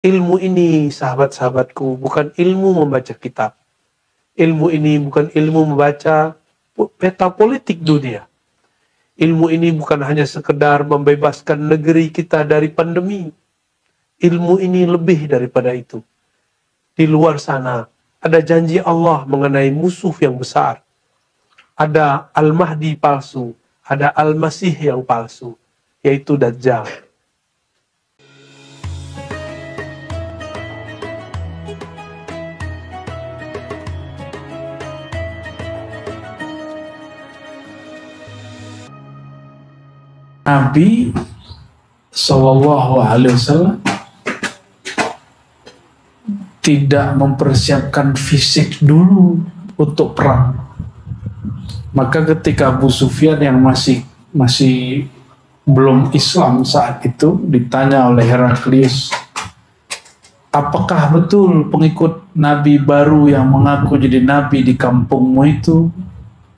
Ilmu ini, sahabat-sahabatku, bukan ilmu membaca kitab. Ilmu ini bukan ilmu membaca peta politik dunia. Ilmu ini bukan hanya sekedar membebaskan negeri kita dari pandemi. Ilmu ini lebih daripada itu. Di luar sana, ada janji Allah mengenai musuh yang besar. Ada Al-Mahdi palsu, ada Al-Masih yang palsu, yaitu Dajjal. Nabi SAW tidak mempersiapkan fisik dulu untuk perang. Maka ketika Abu Sufyan yang masih belum Islam saat itu ditanya oleh Heraklius, apakah betul pengikut Nabi baru yang mengaku jadi Nabi di kampungmu itu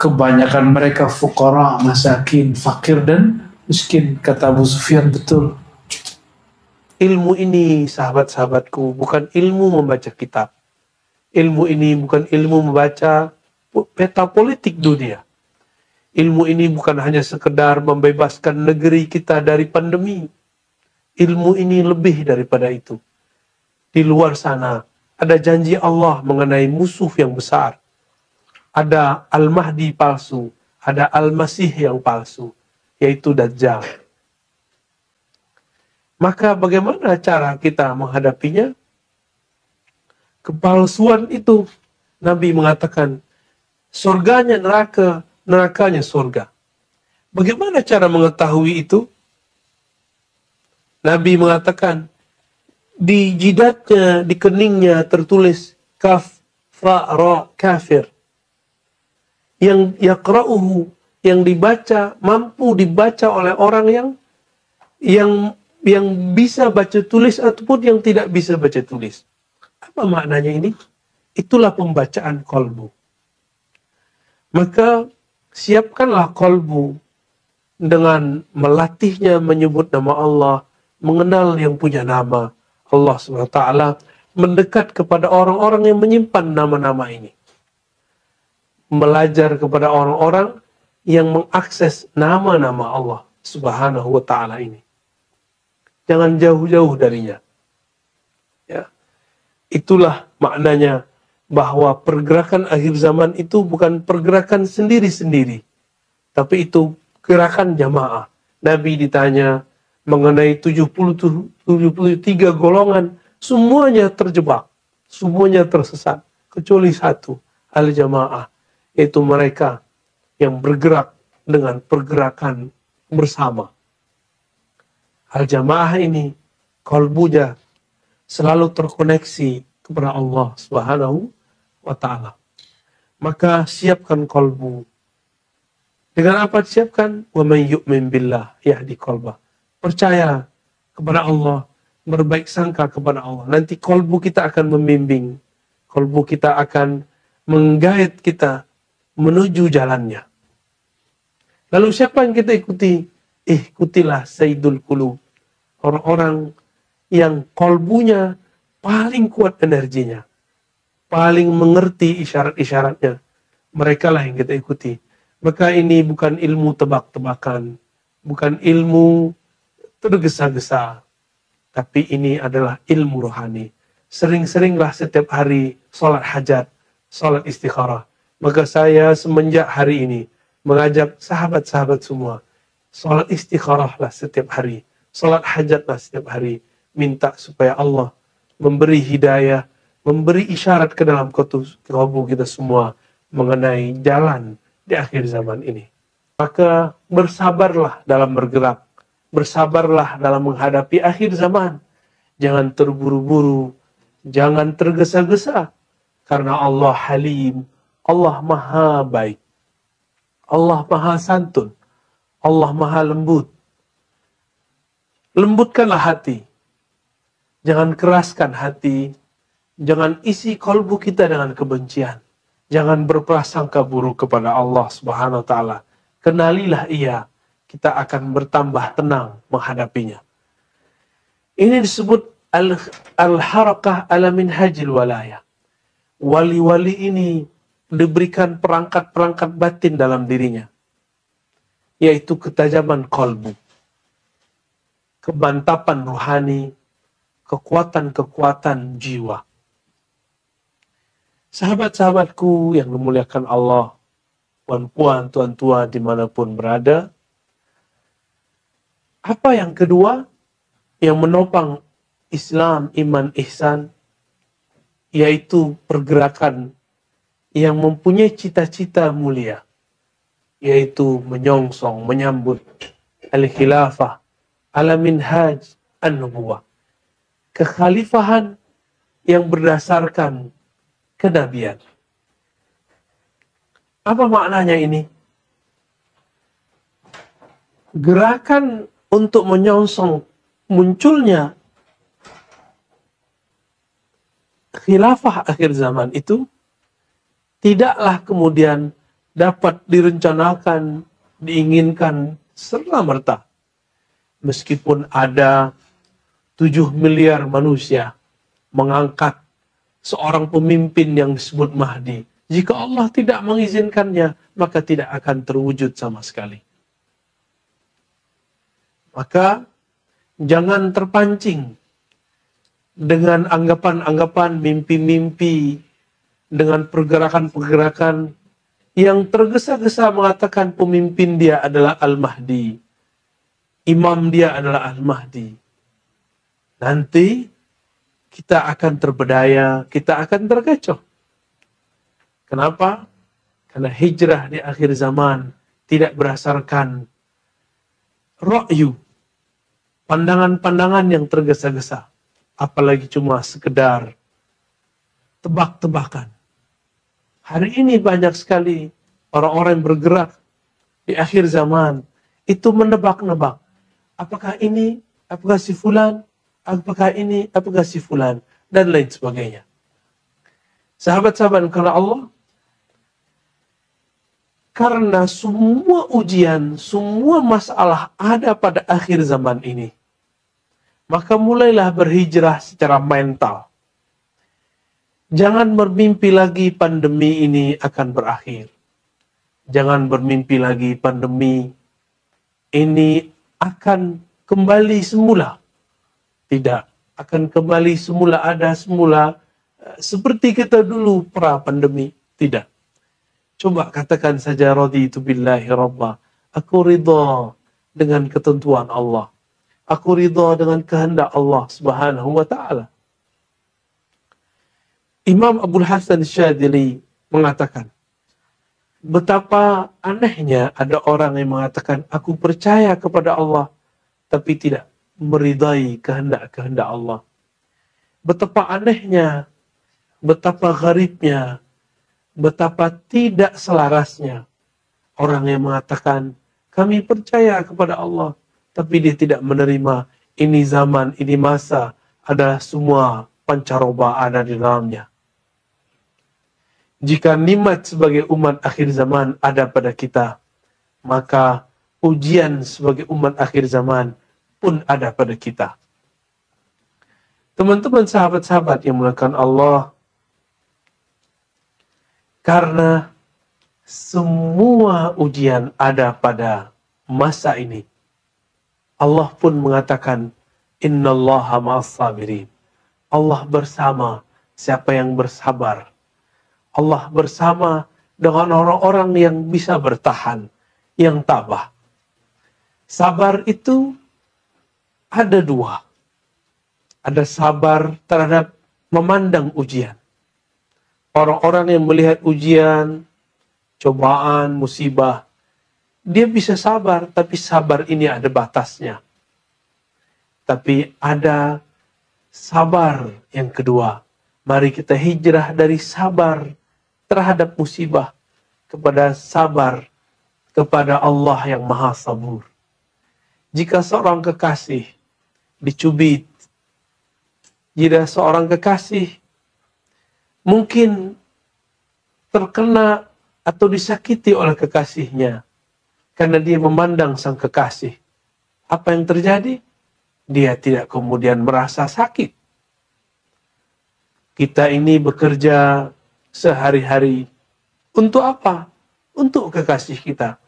kebanyakan mereka fuqara, masakin, fakir dan miskin? Kata Abu Sufyan, betul. Ilmu ini, sahabat-sahabatku, bukan ilmu membaca kitab. Ilmu ini bukan ilmu membaca peta politik dunia. Ilmu ini bukan hanya sekedar membebaskan negeri kita dari pandemi. Ilmu ini lebih daripada itu. Di luar sana, ada janji Allah mengenai musuh yang besar. Ada Al-Mahdi palsu, ada Al-Masih yang palsu, yaitu Dajjal. Maka bagaimana cara kita menghadapinya? Kepalsuan itu, Nabi mengatakan, surganya neraka, nerakanya surga. Bagaimana cara mengetahui itu? Nabi mengatakan, di jidatnya, di keningnya tertulis kaf, fa, ra, kafir. Yang yaqra'uhu, yang dibaca, mampu dibaca oleh orang yang bisa baca tulis ataupun yang tidak bisa baca tulis. Apa maknanya ini? Itulah pembacaan kolbu. Maka siapkanlah kolbu dengan melatihnya menyebut nama Allah, mengenal yang punya nama Allah SWT, mendekat kepada orang-orang yang menyimpan nama-nama ini. Belajar kepada orang-orang yang mengakses nama-nama Allah Subhanahu wa ta'ala ini. Jangan jauh-jauh darinya. Ya. Itulah maknanya bahwa pergerakan akhir zaman itu bukan pergerakan sendiri-sendiri, tapi itu gerakan jamaah. Nabi ditanya mengenai 73 golongan, semuanya terjebak, semuanya tersesat, kecuali satu, al-jamaah, yaitu mereka yang bergerak dengan pergerakan bersama. Al-jamaah ini, kolbunya selalu terkoneksi kepada Allah Subhanahu wa ta'ala. Maka siapkan kolbu. Dengan apa disiapkan? Wa man yu'min billah yahdi qalbah. Percaya kepada Allah, berbaik sangka kepada Allah. Nanti kolbu kita akan membimbing. Kolbu kita akan menggait kita menuju jalannya. Lalu siapa yang kita ikuti? Ikutilah Sayyidul Qulub. Orang-orang yang kolbunya paling kuat energinya, paling mengerti isyarat-isyaratnya. Mereka lah yang kita ikuti. Maka ini bukan ilmu tebak-tebakan, bukan ilmu tergesa-gesa, tapi ini adalah ilmu rohani. Sering-seringlah setiap hari sholat hajat, sholat istikharah. Maka saya semenjak hari ini mengajak sahabat-sahabat semua, sholat istikharahlah setiap hari, sholat hajatlah setiap hari. Minta supaya Allah memberi hidayah, memberi isyarat ke dalam kalbu kita semua mengenai jalan di akhir zaman ini. Maka bersabarlah dalam bergerak, bersabarlah dalam menghadapi akhir zaman. Jangan terburu-buru, jangan tergesa-gesa, karena Allah Halim, Allah Maha Baik, Allah Maha Santun, Allah Maha Lembut. Lembutkanlah hati, jangan keraskan hati, jangan isi kalbu kita dengan kebencian. Jangan berprasangka buruk kepada Allah Subhanahu wa ta'ala. Kenalilah Ia, kita akan bertambah tenang menghadapinya. Ini disebut al-harakah ala minhajil walayah. Wali-wali ini diberikan perangkat-perangkat batin dalam dirinya, yaitu ketajaman kolbu, kebantapan rohani, kekuatan-kekuatan jiwa. Sahabat-sahabatku yang dimuliakan Allah, puan-puan, tuan-tuan dimanapun berada, apa yang kedua yang menopang Islam, iman, ihsan, yaitu pergerakan yang mempunyai cita-cita mulia, yaitu menyongsong, menyambut al-khilafah ala minhaj an-nubuwah, kekhalifahan yang berdasarkan kenabian. Apa maknanya ini? Gerakan untuk menyongsong munculnya khilafah akhir zaman itu tidaklah kemudian dapat direncanakan, diinginkan serta-merta. Meskipun ada 7 miliar manusia mengangkat seorang pemimpin yang disebut Mahdi, jika Allah tidak mengizinkannya, maka tidak akan terwujud sama sekali. Maka jangan terpancing dengan anggapan-anggapan, mimpi-mimpi, dengan pergerakan-pergerakan yang tergesa-gesa mengatakan pemimpin dia adalah Al-Mahdi, imam dia adalah Al-Mahdi. Nanti kita akan terbedaya, kita akan terkecoh. Kenapa? Karena hijrah di akhir zaman tidak berdasarkan ra'yu, pandangan-pandangan yang tergesa-gesa, apalagi cuma sekedar tebak-tebakan. Hari ini banyak sekali orang-orang yang bergerak di akhir zaman itu menebak-nebak. Apakah ini, apakah si fulan, apakah ini, apakah si fulan, dan lain sebagainya. Sahabat-sahabat karena Allah, karena semua ujian, semua masalah ada pada akhir zaman ini, maka mulailah berhijrah secara mental. Jangan bermimpi lagi pandemi ini akan berakhir. Jangan bermimpi lagi pandemi ini akan kembali semula. Tidak, akan kembali semula, ada semula seperti kita dulu pra pandemi. Tidak. Coba katakan saja, raditu billahi rabba. Aku ridha dengan ketentuan Allah. Aku ridha dengan kehendak Allah Subhanahu wa ta'ala. Imam Abdul Hasan Syadzili mengatakan, betapa anehnya ada orang yang mengatakan, aku percaya kepada Allah, tapi tidak meridai kehendak-kehendak Allah. Betapa anehnya, betapa gharibnya, betapa tidak selarasnya orang yang mengatakan, kami percaya kepada Allah, tapi dia tidak menerima ini zaman, ini masa, ada semua pancaroba ada di dalamnya. Jika nikmat sebagai umat akhir zaman ada pada kita, maka ujian sebagai umat akhir zaman pun ada pada kita. Teman-teman sahabat-sahabat yang dimuliakan Allah, karena semua ujian ada pada masa ini, Allah pun mengatakan, innallaha ma'as sabirin. Allah bersama siapa yang bersabar. Allah bersama dengan orang-orang yang bisa bertahan, yang tabah. Sabar itu ada dua. Ada sabar terhadap memandang ujian. Orang-orang yang melihat ujian, cobaan, musibah, dia bisa sabar, tapi sabar ini ada batasnya. Tapi ada sabar yang kedua. Mari kita hijrah dari sabar terhadap musibah kepada sabar kepada Allah yang Maha Sabur. Jika seorang kekasih dicubit, jika seorang kekasih mungkin terkena atau disakiti oleh kekasihnya karena dia memandang sang kekasih, apa yang terjadi? Dia tidak kemudian merasa sakit, Kita ini bekerja sehari-hari. Untuk apa? Untuk kekasih kita.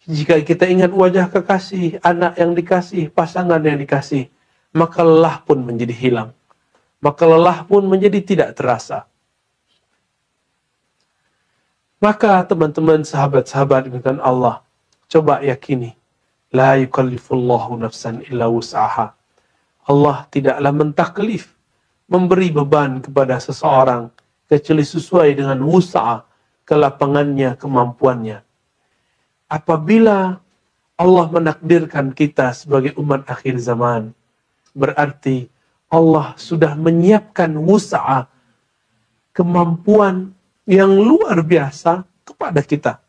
Jika kita ingat wajah kekasih, anak yang dikasih, pasangan yang dikasih, maka lelah pun menjadi hilang. Maka lelah pun menjadi tidak terasa. Maka teman-teman, sahabat-sahabat dengan Allah, coba yakini, la yukallifullahu nafsan illa wus'aha. Allah tidaklah mentaklif, memberi beban kepada seseorang kecuali sesuai dengan wus'a, kelapangannya, kemampuannya. Apabila Allah menakdirkan kita sebagai umat akhir zaman, berarti Allah sudah menyiapkan wus'a, kemampuan yang luar biasa kepada kita.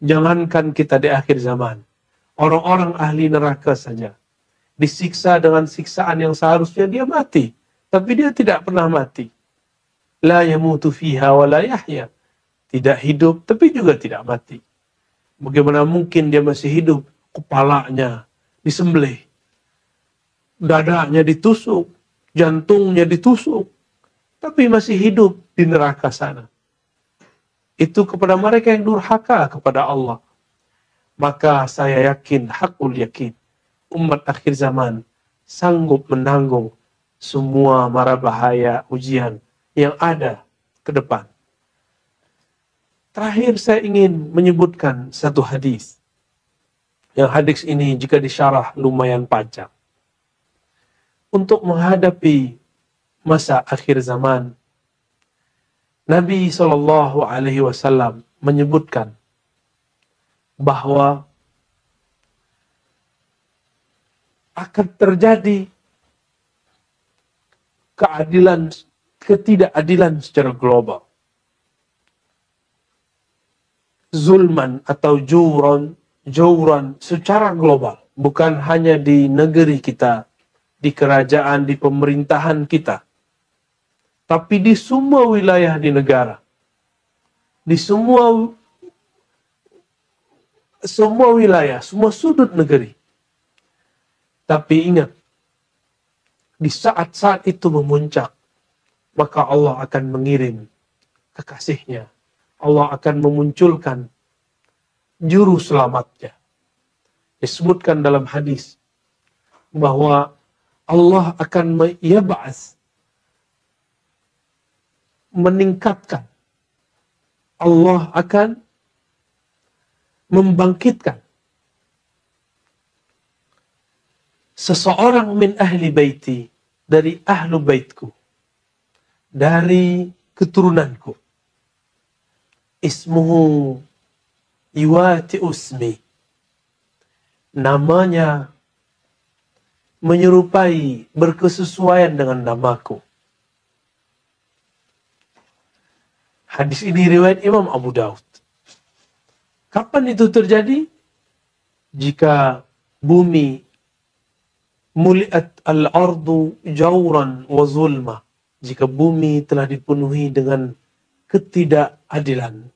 Jangankan kita di akhir zaman, orang-orang ahli neraka saja disiksa dengan siksaan yang seharusnya dia mati, tapi dia tidak pernah mati. La yamutu fiha wa la yahya. Tidak hidup, tapi juga tidak mati. Bagaimana mungkin dia masih hidup? Kepalanya disembelih, dadanya ditusuk, jantungnya ditusuk, tapi masih hidup di neraka sana. Itu kepada mereka yang durhaka kepada Allah. Maka saya yakin, hakul yakin, umat akhir zaman sanggup menanggung semua mara bahaya ujian yang ada ke depan. Terakhir saya ingin menyebutkan satu hadis. Yang hadis ini jika disyarah lumayan panjang. Untuk menghadapi masa akhir zaman, Nabi SAW menyebutkan bahwa akan terjadi ketidakadilan secara global. Zulman atau jauran secara global, bukan hanya di negeri kita, di kerajaan, di pemerintahan kita, tapi di semua wilayah di negara, di semua wilayah, semua sudut negeri. Tapi ingat, di saat-saat itu memuncak, maka Allah akan mengirim kekasihnya. Allah akan memunculkan juru selamatnya. Disebutkan dalam hadis bahwa Allah akan meningkatkan. Allah akan membangkitkan seseorang min ahli baiti, dari ahlu baitku, dari keturunanku. Ismuhu yuwati usmi. Namanya menyerupai, berkesesuaian dengan namaku. Hadis ini riwayat Imam Abu Daud. Kapan itu terjadi? Jika bumi muliat al-ardu jauran wa zulma. Jika bumi telah dipenuhi dengan ketidakadilan.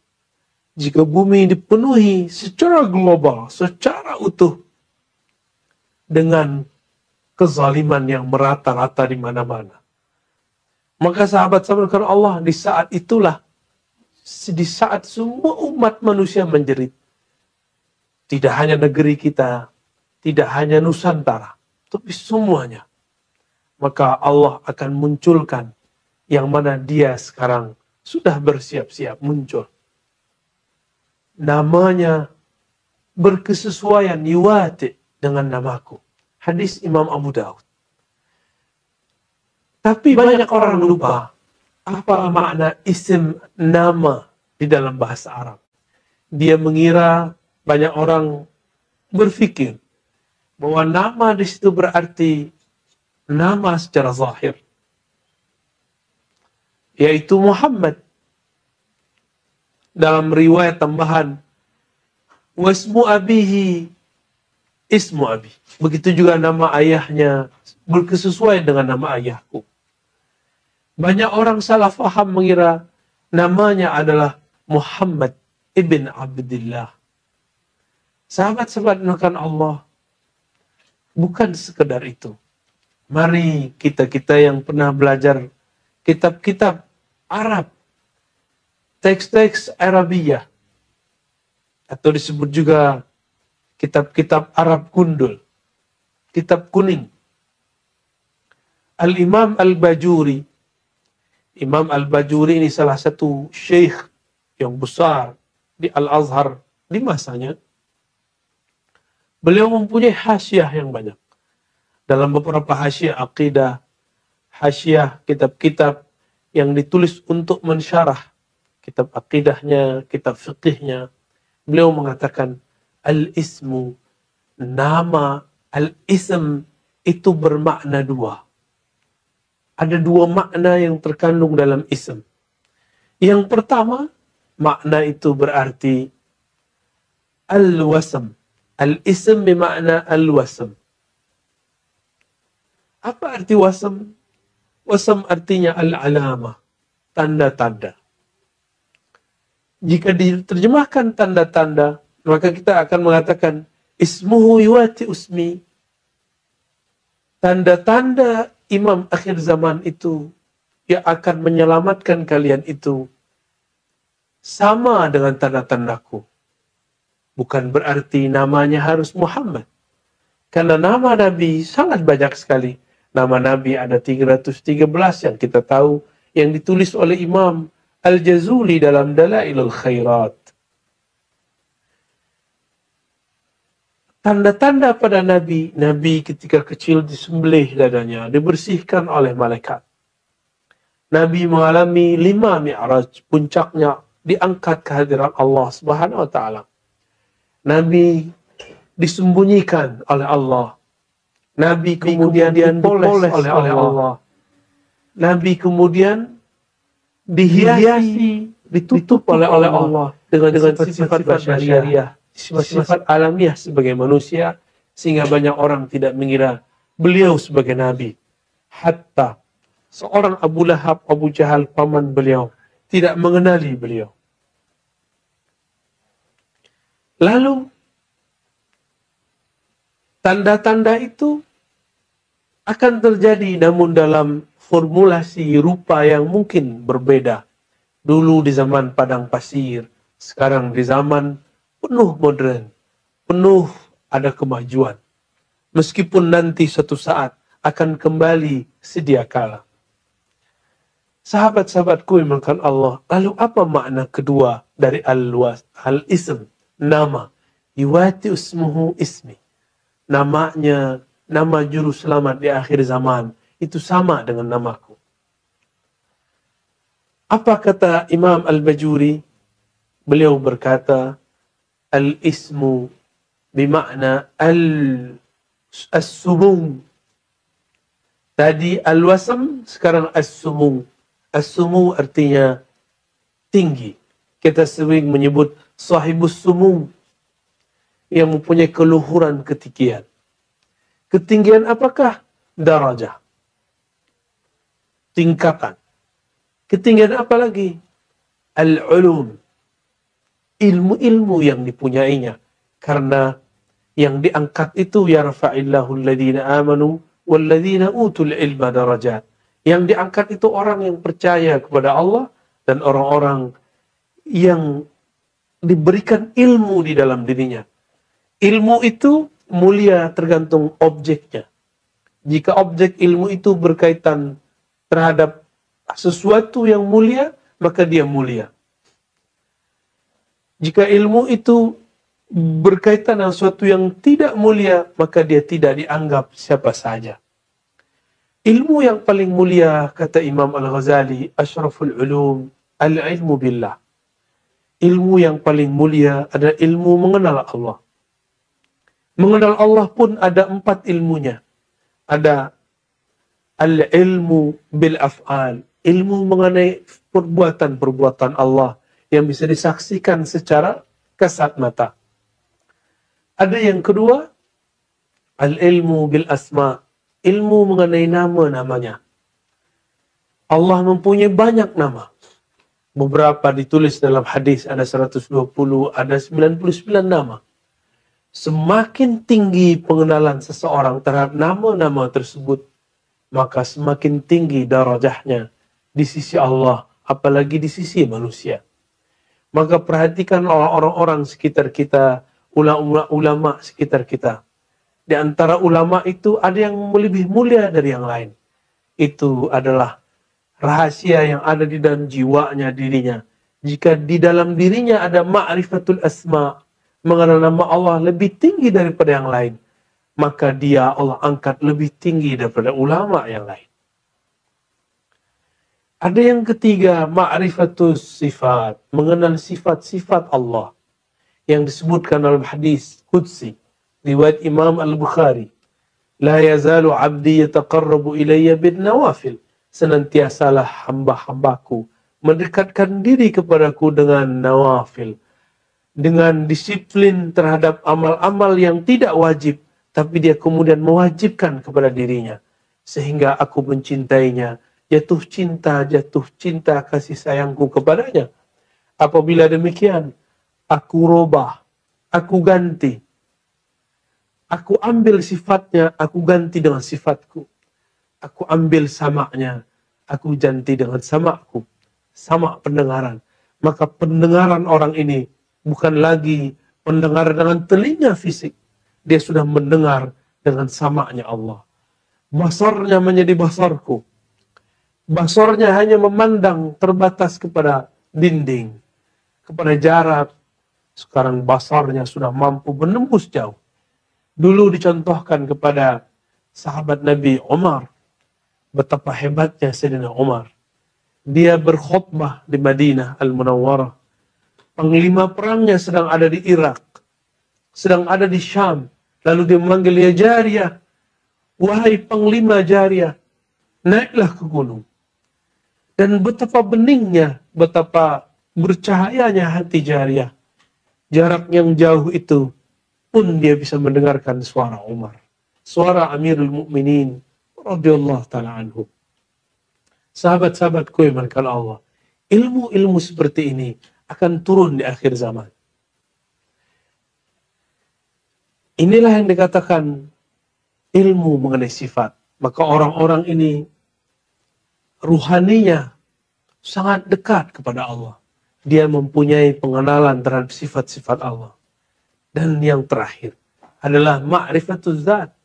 Jika bumi dipenuhi secara global, secara utuh dengan kezaliman yang merata-rata di mana-mana. Maka sahabat-sahabat Allah, di saat itulah, di saat semua umat manusia menjerit, tidak hanya negeri kita, tidak hanya Nusantara, tapi semuanya, maka Allah akan munculkan yang mana dia sekarang sudah bersiap-siap muncul. Namanya berkesesuaian, yuwati, dengan namaku. Hadis Imam Abu Daud. Tapi banyak orang lupa apa makna isim, nama di dalam bahasa Arab. Dia mengira, banyak orang berpikir bahwa nama di situ berarti nama secara zahir, yaitu Muhammad. Dalam riwayat tambahan, wasmu abihi ismu abi. Begitu juga nama ayahnya berkesesuaian dengan nama ayahku. Banyak orang salah faham mengira namanya adalah Muhammad ibn Abdullah. Sahabat-sahabat menekan Allah, bukan sekedar itu. Mari kita yang pernah belajar kitab-kitab Arab, teks-teks Arabiyah, atau disebut juga kitab-kitab Arab gundul, kitab kuning. Al-Imam Al-Bajuri, Imam Al-Bajuri ini salah satu syekh yang besar di Al-Azhar di masanya. Beliau mempunyai hasyiah yang banyak. Dalam beberapa hasyiah akidah, hasyiah kitab-kitab yang ditulis untuk mensyarah kitab akidahnya, kitab fikihnya, beliau mengatakan al-ismu, nama al-ism itu bermakna dua. Ada dua makna yang terkandung dalam ism. Yang pertama, makna itu berarti al-wasm. Al-ism bermakna al-wasm. Apa arti wasm? Wasm artinya al-alamah, tanda-tanda. Jika diterjemahkan tanda-tanda, maka kita akan mengatakan ismuhu yuwati usmi. Tanda-tanda imam akhir zaman itu yang akan menyelamatkan kalian itu sama dengan tanda-tandaku. Bukan berarti namanya harus Muhammad. Karena nama Nabi sangat banyak sekali. Nama Nabi ada 313 yang kita tahu, yang ditulis oleh Imam Al-Jazuli dalam Dalailul Khairat. Tanda-tanda pada Nabi, Nabi ketika kecil disembelih dadanya, dibersihkan oleh malaikat. Nabi mengalami 5 mi'raj, puncaknya diangkat ke hadirat Allah Subhanahu wa taala. Nabi disembunyikan oleh Allah. Nabi kemudian dipoles oleh Allah. Nabi kemudian dihiasi, ditutup oleh Allah dengan sifat-sifat syariah, sifat-sifat alamiah sebagai manusia, sehingga banyak orang tidak mengira beliau sebagai nabi. Hatta seorang Abu Lahab, Abu Jahal, paman beliau, tidak mengenali beliau. Lalu tanda-tanda itu akan terjadi, namun dalam formulasi rupa yang mungkin berbeda. Dulu di zaman padang pasir, sekarang di zaman penuh modern, penuh ada kemajuan. Meskipun nanti suatu saat akan kembali sedia kala. Sahabat-sahabatku yang dimuliakan Allah, lalu apa makna kedua dari al-ism, nama? Yuwati usmuhu ismi. Namanya, nama juru selamat di akhir zaman, itu sama dengan namaku. Apa kata Imam Al-Bajuri? Beliau berkata, al-ismu bimakna as-sumung. Tadi al-wasm, sekarang as-sumung. As-sumung artinya tinggi. Kita sering menyebut sahibus sumung, yang mempunyai keluhuran ketinggian. Ketinggian apakah? Darajah. Tingkatan. Ketinggian apa lagi? Al-ulum. Ilmu-ilmu yang dipunyainya. Karena yang diangkat itu yarfa'illahu alladhina amanu walladhina utul ilma darajat. Yang diangkat itu orang yang percaya kepada Allah dan orang-orang yang diberikan ilmu di dalam dirinya. Ilmu itu mulia tergantung objeknya. Jika objek ilmu itu berkaitan terhadap sesuatu yang mulia, maka dia mulia. Jika ilmu itu berkaitan dengan sesuatu yang tidak mulia, maka dia tidak dianggap siapa saja. Ilmu yang paling mulia, kata Imam Al-Ghazali, asyraful ulum, al-ilmu billah. Ilmu yang paling mulia adalah ilmu mengenal Allah. Mengenal Allah pun ada 4 ilmunya. Ada al-ilmu bil af'al, ilmu mengenai perbuatan-perbuatan Allah yang bisa disaksikan secara kasat mata. Ada yang kedua, al-ilmu bil asma, ilmu mengenai nama-namanya. Allah mempunyai banyak nama. Beberapa ditulis dalam hadis, ada 120, ada 99 nama. Semakin tinggi pengenalan seseorang terhadap nama-nama tersebut, maka semakin tinggi darajahnya di sisi Allah, apalagi di sisi manusia. Maka perhatikan orang-orang sekitar kita, ulama sekitar kita. Di antara ulama itu ada yang lebih mulia dari yang lain. Itu adalah rahasia yang ada di dalam jiwanya, dirinya. Jika di dalam dirinya ada ma'rifatul asma, mengenal nama Allah lebih tinggi daripada yang lain, maka dia Allah angkat lebih tinggi daripada ulama yang lain. Ada yang ketiga, ma'rifatus sifat, mengenal sifat-sifat Allah yang disebutkan dalam hadis qudsi riwayat Imam Al-Bukhari. La yazalu 'abdi yataqarrabu ilayya bin nawafil. Senantiasalah hamba-hambaku mendekatkan diri kepadaku dengan nawafil, dengan disiplin terhadap amal-amal yang tidak wajib, tapi dia kemudian mewajibkan kepada dirinya, sehingga aku mencintainya, jatuh cinta kasih sayangku kepadanya. Apabila demikian, aku robah, aku ganti, aku ambil sifatnya, aku ganti dengan sifatku. Aku ambil samaknya, aku ganti dengan samakku. Sama pendengaran. Maka pendengaran orang ini bukan lagi mendengar dengan telinga fisik. Dia sudah mendengar dengan samaknya Allah. Basarnya menjadi basarku. Basarnya hanya memandang terbatas kepada dinding, kepada jarak. Sekarang basarnya sudah mampu menembus jauh. Dulu dicontohkan kepada sahabat Nabi Umar, betapa hebatnya Sayyidina Umar. Dia berkhutbah di Madinah Al-Munawwarah. Panglima perangnya sedang ada di Irak, sedang ada di Syam. Lalu dia memanggil, ya Jariyah, wahai Panglima Jariyah, naiklah ke gunung. Dan betapa beningnya, betapa bercahayanya hati Jariyah. Jarak yang jauh itu pun dia bisa mendengarkan suara Umar, suara Amirul Mukminin radhiyallahu taala anhu. Sahabat-sahabatku yang dimuliakan Allah, ilmu-ilmu seperti ini akan turun di akhir zaman. Inilah yang dikatakan ilmu mengenai sifat. Maka orang-orang ini ruhaninya sangat dekat kepada Allah. Dia mempunyai pengenalan terhadap sifat-sifat Allah. Dan yang terakhir adalah ma'rifatuz zat.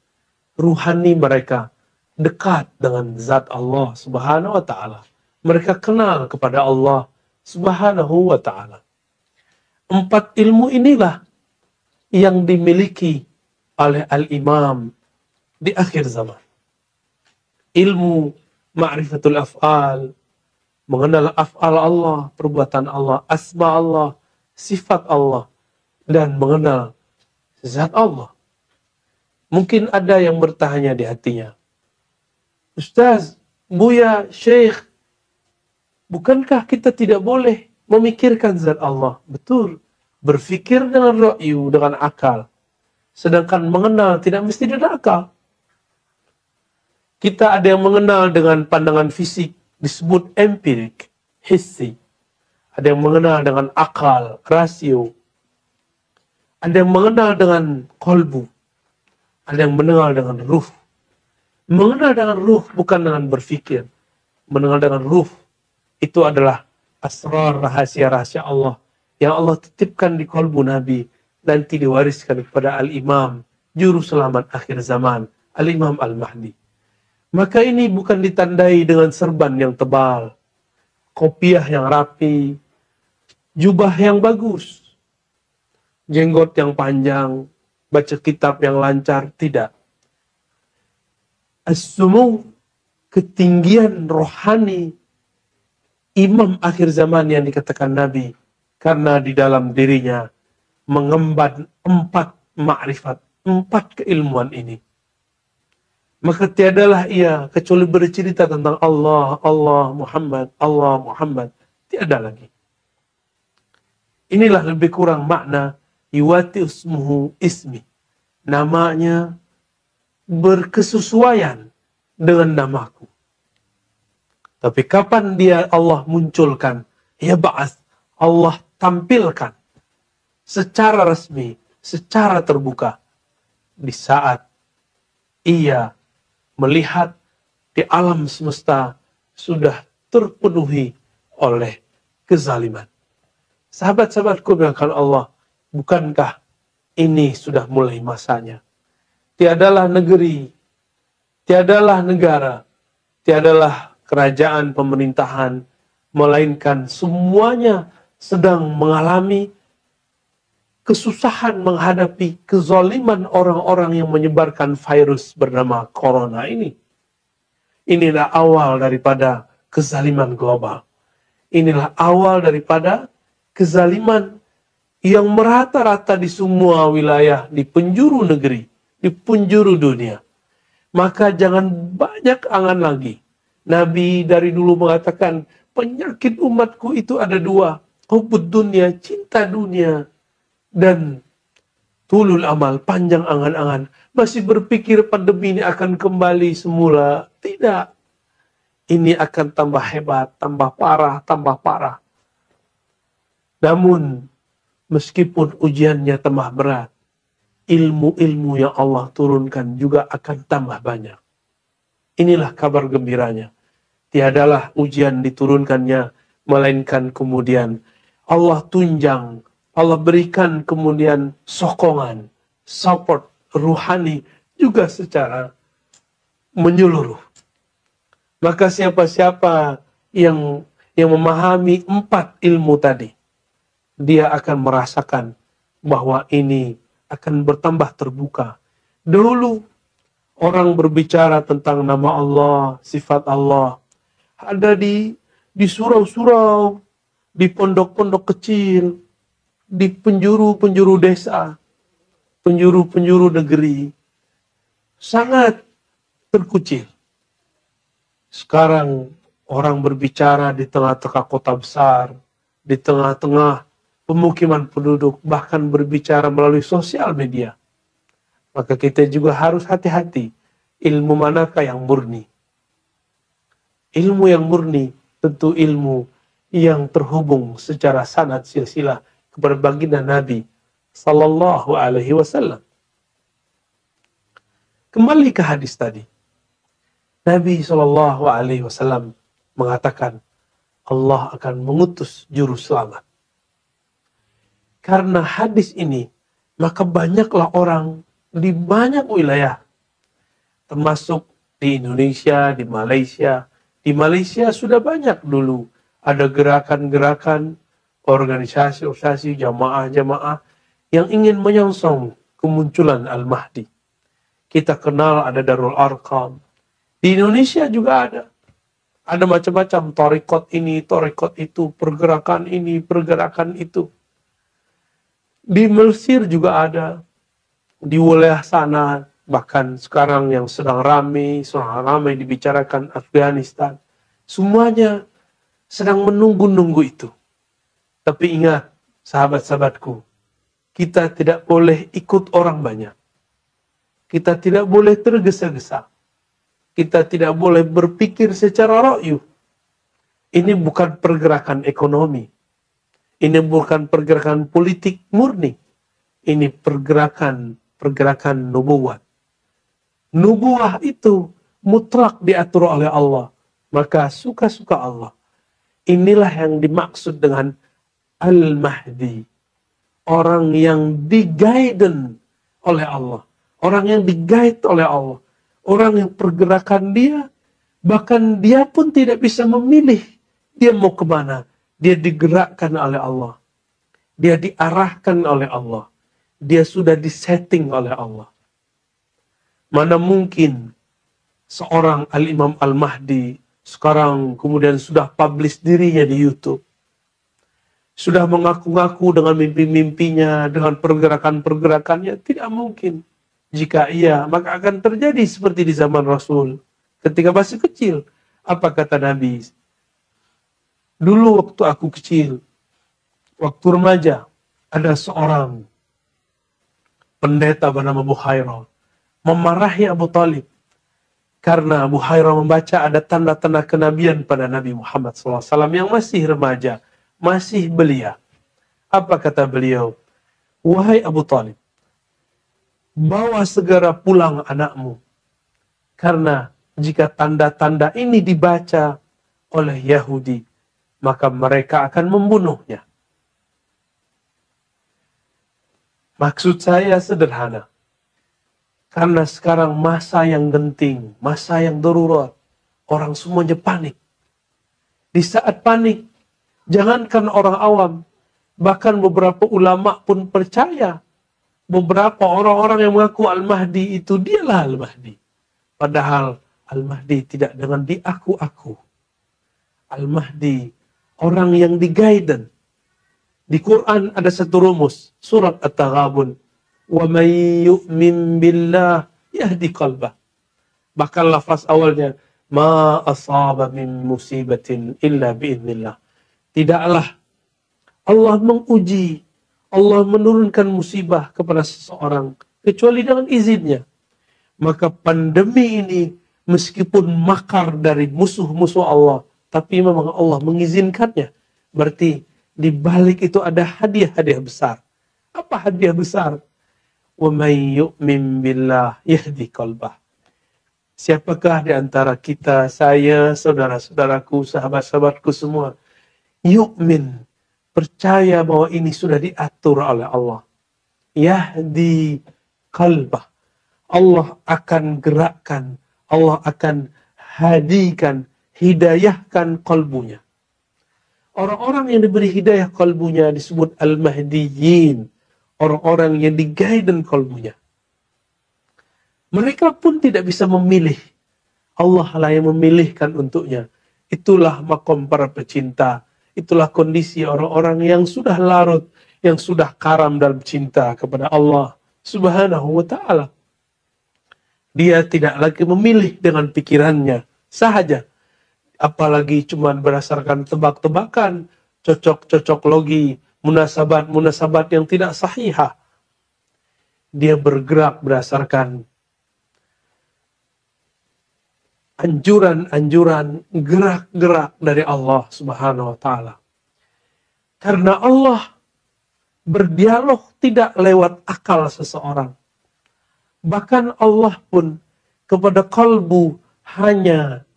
Ruhani mereka dekat dengan zat Allah Subhanahu wa taala. Mereka kenal kepada Allah Subhanahu wa taala. 4 ilmu inilah yang dimiliki oleh al-imam di akhir zaman. Ilmu ma'rifatul af'al, mengenal af'al Allah, perbuatan Allah, asma Allah, sifat Allah, dan mengenal zat Allah. Mungkin ada yang bertanya di hatinya, Ustaz, Buya, Syekh, bukankah kita tidak boleh memikirkan zat Allah? Betul, berfikir dengan ra'yu, dengan akal. Sedangkan mengenal tidak mesti dengan akal. Kita ada yang mengenal dengan pandangan fisik, disebut empirik, hissi. Ada yang mengenal dengan akal, rasio. Ada yang mengenal dengan kolbu. Ada yang mengenal dengan ruh. Mengenal dengan ruh bukan dengan berfikir. Mengenal dengan ruh itu adalah asrar, rahasia-rahasia Allah yang Allah titipkan di kolbu Nabi, nanti diwariskan kepada Al-Imam, juru selamat akhir zaman, Al-Imam Al-Mahdi. Maka ini bukan ditandai dengan serban yang tebal, kopiah yang rapi, jubah yang bagus, jenggot yang panjang, baca kitab yang lancar, tidak. As-sumu, ketinggian rohani imam akhir zaman yang dikatakan Nabi, karena di dalam dirinya mengemban 4 ma'rifat, 4 keilmuan ini. Maka tiadalah ia kecuali bercerita tentang Allah, Allah Muhammad, Allah Muhammad. Tiada lagi. Inilah lebih kurang makna yuwati usmuhu ismi. Namanya berkesesuaian dengan namaku. Tapi kapan dia Allah munculkan? Ya ba'as, Allah tampilkan secara resmi, secara terbuka. Di saat ia melihat di alam semesta sudah terpenuhi oleh kezaliman. Sahabat-sahabatku dengan Allah, bukankah ini sudah mulai masanya? Tiadalah negeri, tiadalah negara, tiadalah kerajaan pemerintahan, melainkan semuanya sedang mengalami kesusahan menghadapi kezaliman orang-orang yang menyebarkan virus bernama corona ini. Inilah awal daripada kezaliman global. Inilah awal daripada kezaliman yang merata-rata di semua wilayah, di penjuru negeri, di penjuru dunia. Maka jangan banyak angan lagi. Nabi dari dulu mengatakan, penyakit umatku itu ada dua. Hubud dunia, cinta dunia. Dan tulul amal, panjang angan-angan. Masih berpikir pandemi ini akan kembali semula. Tidak. Ini akan tambah hebat, tambah parah, tambah parah. Namun, meskipun ujiannya tambah berat, ilmu-ilmu yang Allah turunkan juga akan tambah banyak. Inilah kabar gembiranya. Tiadalah ujian diturunkannya, melainkan kemudian Allah tunjang, Allah berikan kemudian sokongan, support ruhani juga secara menyeluruh. Maka siapa-siapa yang memahami 4 ilmu tadi, dia akan merasakan bahwa ini akan bertambah terbuka. Dulu orang berbicara tentang nama Allah, sifat Allah, ada di surau-surau, di pondok-pondok kecil, di penjuru-penjuru desa, penjuru-penjuru negeri, sangat terkucil. Sekarang orang berbicara di tengah-tengah kota besar, di tengah-tengah pemukiman penduduk, bahkan berbicara melalui sosial media. Maka kita juga harus hati-hati. Ilmu manakah yang murni? Ilmu yang murni tentu ilmu yang terhubung secara sanad silsilah kepada baginda Nabi Sallallahu Alaihi Wasallam. Kembali ke hadis tadi. Nabi Sallallahu Alaihi Wasallam mengatakan Allah akan mengutus juru selamat. Karena hadis ini, maka banyaklah orang di banyak wilayah, termasuk di Indonesia, di Malaysia. Di Malaysia sudah banyak dulu ada gerakan-gerakan, organisasi-organisasi, jamaah-jamaah yang ingin menyongsong kemunculan Al-Mahdi. Kita kenal ada Darul Arqam. Di Indonesia juga ada. Ada macam-macam torikot ini, torikot itu, pergerakan ini, pergerakan itu. Di Mesir juga ada, di wilayah sana, bahkan sekarang yang sedang ramai dibicarakan Afghanistan. Semuanya sedang menunggu-nunggu itu. Tapi ingat, sahabat-sahabatku, kita tidak boleh ikut orang banyak. Kita tidak boleh tergesa-gesa. Kita tidak boleh berpikir secara ra'yu. Ini bukan pergerakan ekonomi. Ini bukan pergerakan politik murni. Ini pergerakan nubuwat. Nubuwah itu mutlak diatur oleh Allah. Maka suka-suka Allah. Inilah yang dimaksud dengan Al-Mahdi. Orang yang di-guidance oleh Allah. Orang yang di-guide oleh Allah. Orang yang pergerakan dia, bahkan dia pun tidak bisa memilih dia mau kemana. Dia digerakkan oleh Allah. Dia diarahkan oleh Allah. Dia sudah disetting oleh Allah. Mana mungkin seorang Al-Imam Al-Mahdi sekarang kemudian sudah publish dirinya di YouTube. Sudah mengaku-ngaku dengan mimpi-mimpinya, dengan pergerakan-pergerakannya. Tidak mungkin. Jika iya, maka akan terjadi seperti di zaman Rasul. Ketika masih kecil. Apa kata Nabi? Dulu waktu aku kecil, waktu remaja, ada seorang pendeta bernama Buhairah memarahi Abu Talib. Karena Abu Hurairah membaca ada tanda-tanda kenabian pada Nabi Muhammad SAW yang masih remaja, masih belia. Apa kata beliau? Wahai Abu Talib, bawa segera pulang anakmu. Karena jika tanda-tanda ini dibaca oleh Yahudi, maka mereka akan membunuhnya. Maksud saya sederhana. Karena sekarang masa yang genting, masa yang darurat, orang semuanya panik. Di saat panik, jangankan orang awam, bahkan beberapa ulama pun percaya. Beberapa orang-orang yang mengaku Al-Mahdi itu dialah Al-Mahdi. Padahal Al-Mahdi tidak dengan diaku-aku. Al-Mahdi, orang yang di-guidance. Di Quran ada satu rumus, surat At-Taghabun. Wa may yu'min billah yahdi qalbah. Bahkan lafaz awalnya, ma asaba min musibatin illa biiznillah. Tidaklah Allah menguji, Allah menurunkan musibah kepada seseorang kecuali dengan izinnya. Maka pandemi ini meskipun makar dari musuh-musuh Allah, tapi memang Allah mengizinkannya. Berarti di balik itu ada hadiah-hadiah besar. Apa hadiah besar? Wa may yu'min billah yahdi qalbah. Siapakah di antara kita, saya, saudara-saudaraku, sahabat-sahabatku semua, yu'min, percaya bahwa ini sudah diatur oleh Allah. Yahdi qalbah. Allah akan gerakkan, Allah akan hadikan, hidayahkan kalbunya. Orang-orang yang diberi hidayah kalbunya disebut al-mahdiyin. Orang-orang yang di-guidance kalbunya. Mereka pun tidak bisa memilih. Allah lah yang memilihkan untuknya. Itulah makom para pecinta. Itulah kondisi orang-orang yang sudah larut, yang sudah karam dalam cinta kepada Allah Subhanahu wa ta'ala. Dia tidak lagi memilih dengan pikirannya sahaja. Apalagi cuma berdasarkan tebak-tebakan, cocok-cocok logi, munasabat-munasabat yang tidak sahihah. Dia bergerak berdasarkan anjuran-anjuran, gerak-gerak dari Allah Subhanahu wa ta'ala. Karena Allah berdialog tidak lewat akal seseorang. Bahkan Allah pun kepada kalbu hanya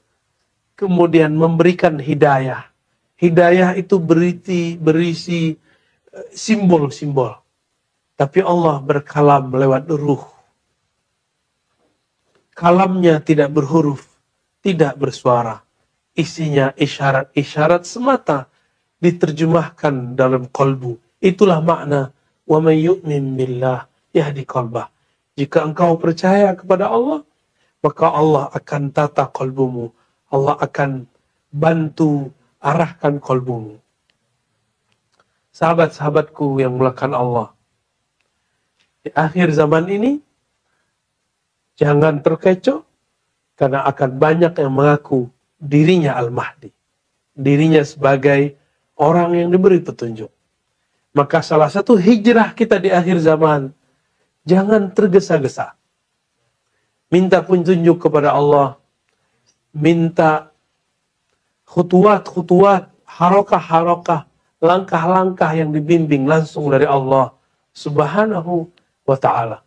kemudian memberikan hidayah. Hidayah itu berisi simbol-simbol. Tapi Allah berkalam lewat ruh. Kalamnya tidak berhuruf, tidak bersuara. Isinya isyarat-isyarat semata diterjemahkan dalam kalbu. Itulah makna wa may yu'min billah yahdi qalbah. Jika engkau percaya kepada Allah, maka Allah akan tata kalbumu. Allah akan bantu arahkan kalbumu. Sahabat-sahabatku yang mulakan Allah. Di akhir zaman ini, jangan terkecoh, karena akan banyak yang mengaku dirinya Al-Mahdi. Dirinya sebagai orang yang diberi petunjuk. Maka salah satu hijrah kita di akhir zaman, jangan tergesa-gesa. Minta petunjuk kepada Allah. Minta khutuwat-khutuwat, harokah-harokah, langkah-langkah yang dibimbing langsung dari Allah Subhanahu wa ta'ala.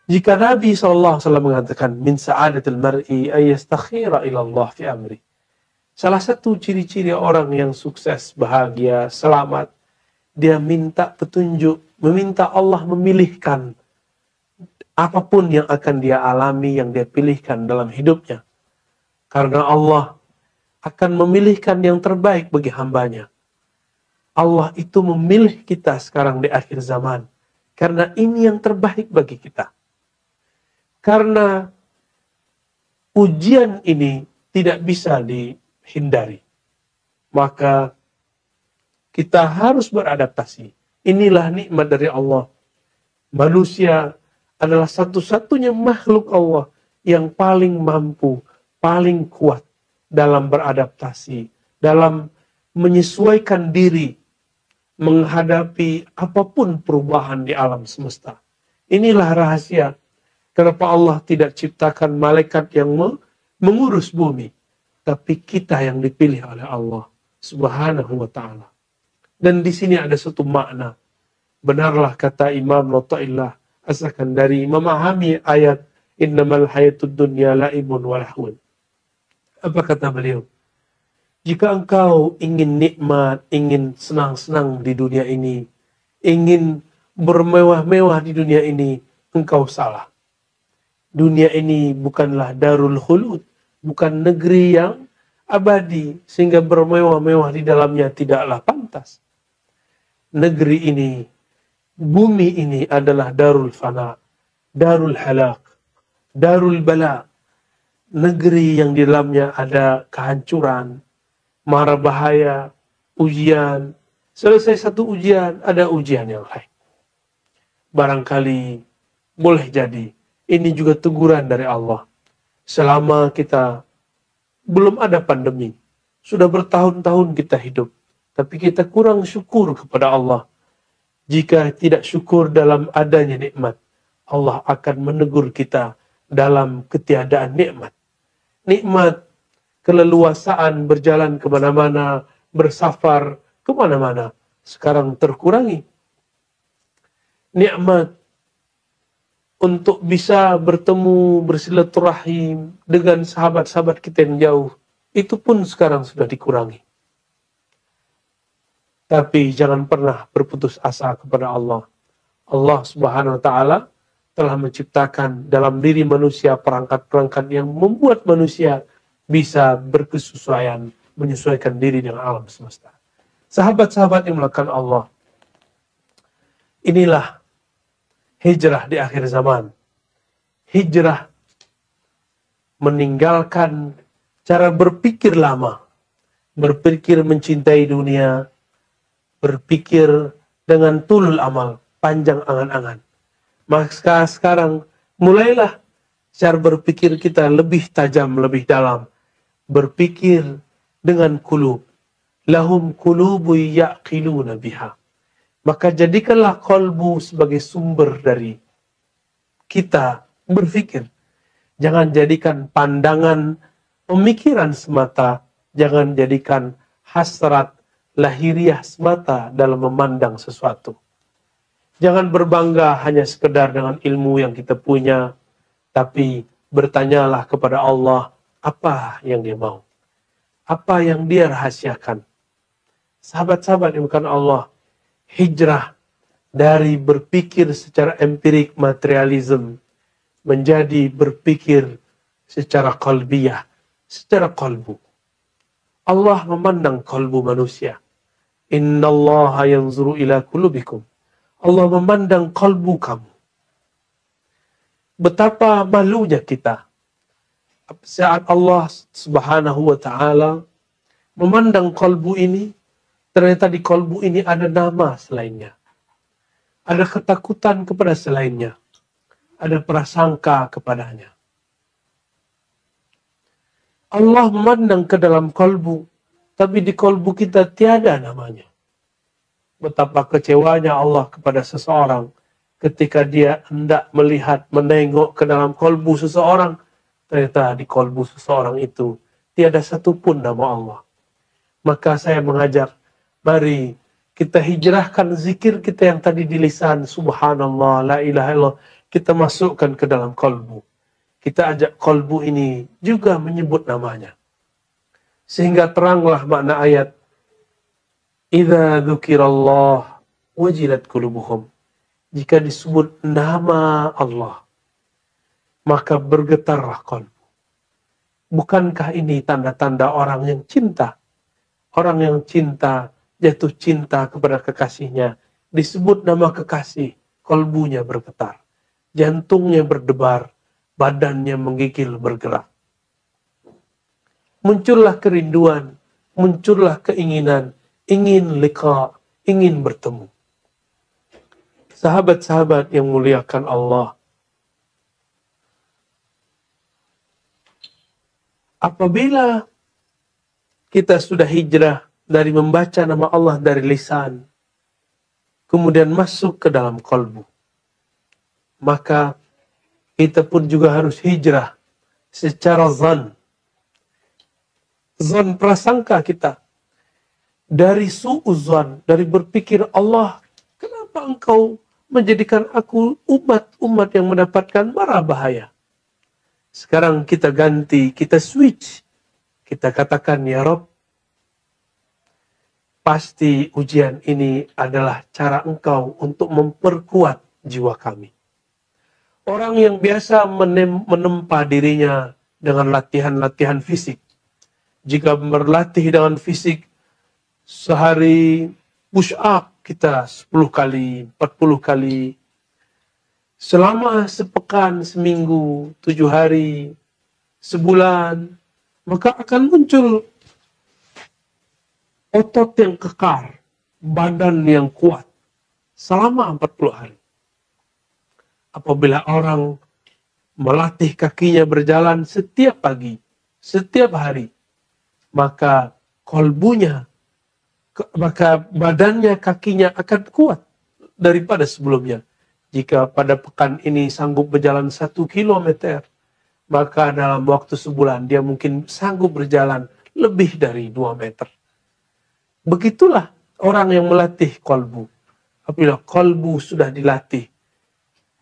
Jika Nabi SAW mengatakan, min sa'adatil mar'i ayyastakhira ilallah fi amri. Salah satu ciri-ciri orang yang sukses, bahagia, selamat, dia minta petunjuk, meminta Allah memilihkan apapun yang akan dia alami, yang dia pilihkan dalam hidupnya. Karena Allah akan memilihkan yang terbaik bagi hambanya. Allah itu memilih kita sekarang di akhir zaman. Karena ini yang terbaik bagi kita. Karena ujian ini tidak bisa dihindari. Maka kita harus beradaptasi. Inilah nikmat dari Allah. Manusia adalah satu-satunya makhluk Allah yang paling mampu, paling kuat dalam beradaptasi, dalam menyesuaikan diri, menghadapi apapun perubahan di alam semesta. Inilah rahasia kenapa Allah tidak ciptakan malaikat yang mengurus bumi, tapi kita yang dipilih oleh Allah Subhanahu wa ta'ala. Dan di sini ada satu makna. Benarlah kata Imam Lata'illah As-Sakandari memahami ayat innamal hayatud dunya la'ibun wa lahun. Apa kata beliau? Jika engkau ingin nikmat, ingin senang-senang di dunia ini, ingin bermewah-mewah di dunia ini, engkau salah. Dunia ini bukanlah darul khulud, bukan negeri yang abadi, sehingga bermewah-mewah di dalamnya tidaklah pantas. Negeri ini, bumi ini adalah darul fana, darul halak, darul bala. Negeri yang di dalamnya ada kehancuran, mara bahaya, ujian. Selesai satu ujian, ada ujian yang lain. Barangkali boleh jadi ini juga teguran dari Allah. Selama kita belum ada pandemi, sudah bertahun-tahun kita hidup, tapi kita kurang syukur kepada Allah. Jika tidak syukur dalam adanya nikmat, Allah akan menegur kita dalam ketiadaan nikmat. Nikmat keleluasaan berjalan kemana-mana, bersafar kemana-mana, sekarang terkurangi. Nikmat untuk bisa bertemu, bersilaturahim dengan sahabat-sahabat kita yang jauh, itu pun sekarang sudah dikurangi. Tapi jangan pernah berputus asa kepada Allah. Allah Subhanahu wa Ta'ala telah menciptakan dalam diri manusia perangkat-perangkat yang membuat manusia bisa berkesesuaian, menyesuaikan diri dengan alam semesta. Sahabat-sahabat yang melakukan Allah, inilah hijrah di akhir zaman. Hijrah meninggalkan cara berpikir lama, berpikir mencintai dunia, berpikir dengan tulul amal, panjang angan-angan. Maka sekarang mulailah cara berpikir kita lebih tajam, lebih dalam. Berpikir dengan kulub. Lahum kulubu ya'qiluna biha. Maka jadikanlah kolbu sebagai sumber dari kita berpikir. Jangan jadikan pandangan pemikiran semata. Jangan jadikan hasrat lahiriah semata dalam memandang sesuatu. Jangan berbangga hanya sekedar dengan ilmu yang kita punya, tapi bertanyalah kepada Allah apa yang dia mau, apa yang dia rahasiakan. Sahabat-sahabat yang bukan Allah, hijrah dari berpikir secara empirik materialism menjadi berpikir secara qalbiyah, secara qalbu. Allah memandang qalbu manusia. Innallaha yanzuru ila qulubikum. Allah memandang kalbu kamu. Betapa malunya kita saat Allah Subhanahu wa Ta'ala memandang kalbu ini, ternyata di kalbu ini ada nama selainnya. Ada ketakutan kepada selainnya. Ada prasangka kepadanya. Allah memandang ke dalam kalbu, tapi di kalbu kita tiada namanya. Betapa kecewanya Allah kepada seseorang ketika dia hendak melihat, menengok ke dalam kolbu seseorang. Ternyata di kolbu seseorang itu tiada satupun nama Allah. Maka saya mengajak, mari kita hijrahkan zikir kita yang tadi di lisan. Subhanallah, la ilaha illallah. Kita masukkan ke dalam kolbu. Kita ajak kolbu ini juga menyebut namanya. Sehingga teranglah makna ayat. Idza dzukirallah wajilat qulubuhum. Jika disebut nama Allah, maka bergetarlah qalbu. Bukankah ini tanda-tanda orang yang cinta? Orang yang cinta, jatuh cinta kepada kekasihnya, disebut nama kekasih, kalbunya bergetar, jantungnya berdebar, badannya menggigil bergerak. Muncullah kerinduan, muncullah keinginan, ingin liqa, ingin bertemu. Sahabat-sahabat yang muliakan Allah, apabila kita sudah hijrah dari membaca nama Allah dari lisan, kemudian masuk ke dalam kalbu, maka kita pun juga harus hijrah secara zan prasangka kita. Dari su'uzan, dari berpikir Allah, kenapa engkau menjadikan aku umat yang mendapatkan mara bahaya? Sekarang kita ganti, kita switch. kita katakan, ya Rob, pasti ujian ini adalah cara Engkau untuk memperkuat jiwa kami. Orang yang biasa menempa dirinya dengan latihan-latihan fisik, jika berlatih dengan fisik sehari push up kita 10 kali, 40 kali, selama sepekan, seminggu, 7 hari, sebulan, maka akan muncul otot yang kekar, badan yang kuat selama 40 hari. Apabila orang melatih kakinya berjalan setiap pagi, setiap hari, maka kolbunya, maka badannya, kakinya akan kuat daripada sebelumnya. Jika pada pekan ini sanggup berjalan 1 kilometer, maka dalam waktu sebulan dia mungkin sanggup berjalan lebih dari 2 meter. Begitulah orang yang melatih kolbu. Apabila kolbu sudah dilatih,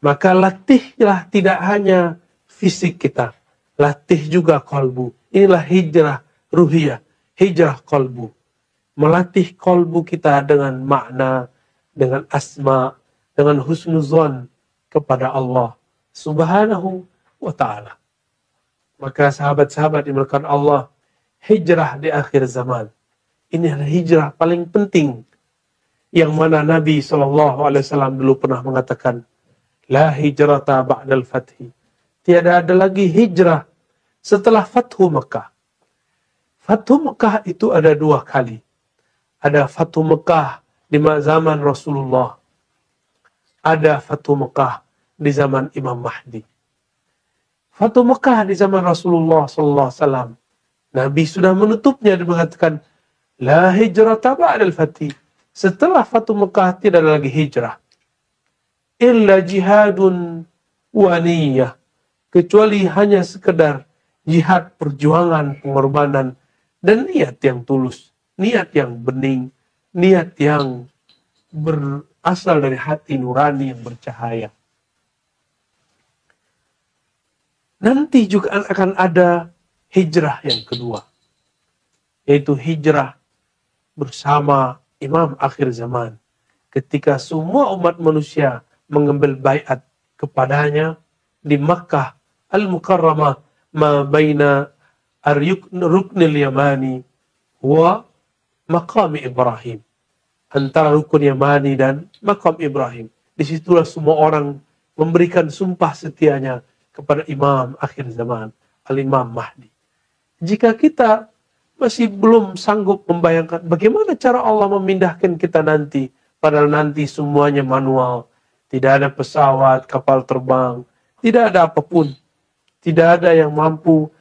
maka latihlah tidak hanya fisik kita, latih juga kolbu. Inilah hijrah ruhiyah, hijrah kolbu. Melatih kolbu kita dengan makna, dengan asma, dengan husnuzon kepada Allah Subhanahu wa ta'ala. Maka sahabat-sahabat dimulakan Allah, hijrah di akhir zaman. Ini adalah hijrah paling penting. Yang mana Nabi SAW dulu pernah mengatakan, la hijrata ba'dal fathi. Tiada ada lagi hijrah setelah Fathu Mekah. Fathu Mekah itu ada 2 kali. Ada Fathu Mekah di zaman Rasulullah. Ada Fathu Mekah di zaman Imam Mahdi. Fathu Mekah di zaman Rasulullah SAW, Nabi sudah menutupnya dan mengatakan, la hijrata ba'dal fathi. Setelah Fathu Mekah tidak ada lagi hijrah. Illa jihadun wa niyah. Kecuali hanya sekedar jihad, perjuangan, pengorbanan, dan niat yang tulus. Niat yang bening. Niat yang berasal dari hati nurani yang bercahaya. Nanti juga akan ada hijrah yang kedua. Yaitu hijrah bersama Imam akhir zaman. Ketika semua umat manusia mengambil baiat kepadanya di Makkah Al-Mukarramah, ma baina ruknil yamani wa maqam Ibrahim. Antara rukun Yamani dan maqam Ibrahim. Disitulah semua orang memberikan sumpah setianya kepada Imam akhir zaman, Al-Imam Mahdi. Jika kita masih belum sanggup membayangkan bagaimana cara Allah memindahkan kita nanti, padahal nanti semuanya manual, tidak ada pesawat, kapal terbang, tidak ada apapun, tidak ada yang mampu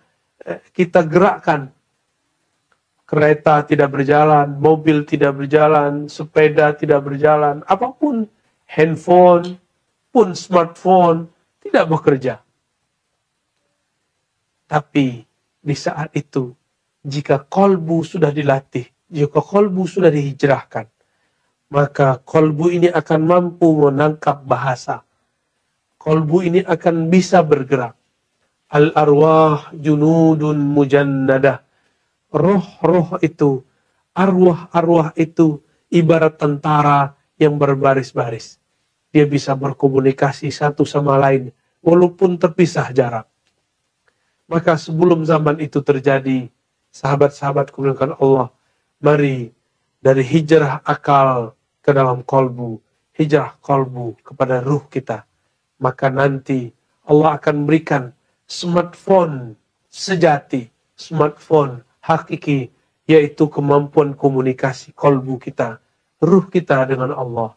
kita gerakkan. Kereta tidak berjalan, mobil tidak berjalan, sepeda tidak berjalan, apapun, handphone pun, smartphone tidak bekerja. Tapi di saat itu, jika kolbu sudah dilatih, jika kolbu sudah dihijrahkan, maka kolbu ini akan mampu menangkap bahasa. Kolbu ini akan bisa bergerak. Al-arwah junudun mujannadah. Roh-roh itu, arwah-arwah itu ibarat tentara yang berbaris-baris. Dia bisa berkomunikasi satu sama lain, walaupun terpisah jarak. Maka sebelum zaman itu terjadi, sahabat-sahabat kemuliaan Allah, mari dari hijrah akal ke dalam kolbu, hijrah kolbu kepada ruh kita. Maka nanti Allah akan berikan smartphone sejati, smartphone hakiki, yaitu kemampuan komunikasi kolbu kita, ruh kita dengan Allah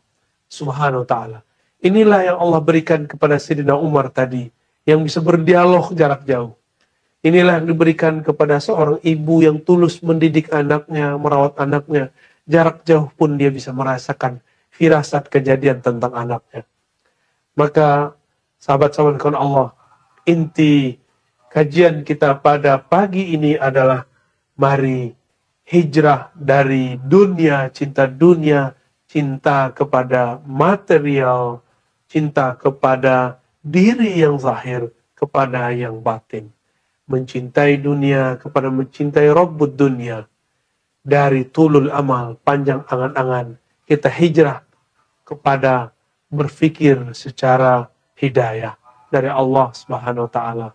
Subhanahu wa ta'ala. Inilah yang Allah berikan kepada Sayyidina Umar tadi, yang bisa berdialog jarak jauh. Inilah yang diberikan kepada seorang ibu yang tulus mendidik anaknya, merawat anaknya. Jarak jauh pun dia bisa merasakan firasat kejadian tentang anaknya. Maka sahabat-sahabat kawan Allah, inti kajian kita pada pagi ini adalah mari hijrah dari dunia, cinta kepada material, cinta kepada diri yang zahir, kepada yang batin. mencintai dunia kepada mencintai Rabbud dunia. Dari tulul amal, panjang angan-angan, kita hijrah kepada berfikir secara hidayah dari Allah Subhanahu wa taala.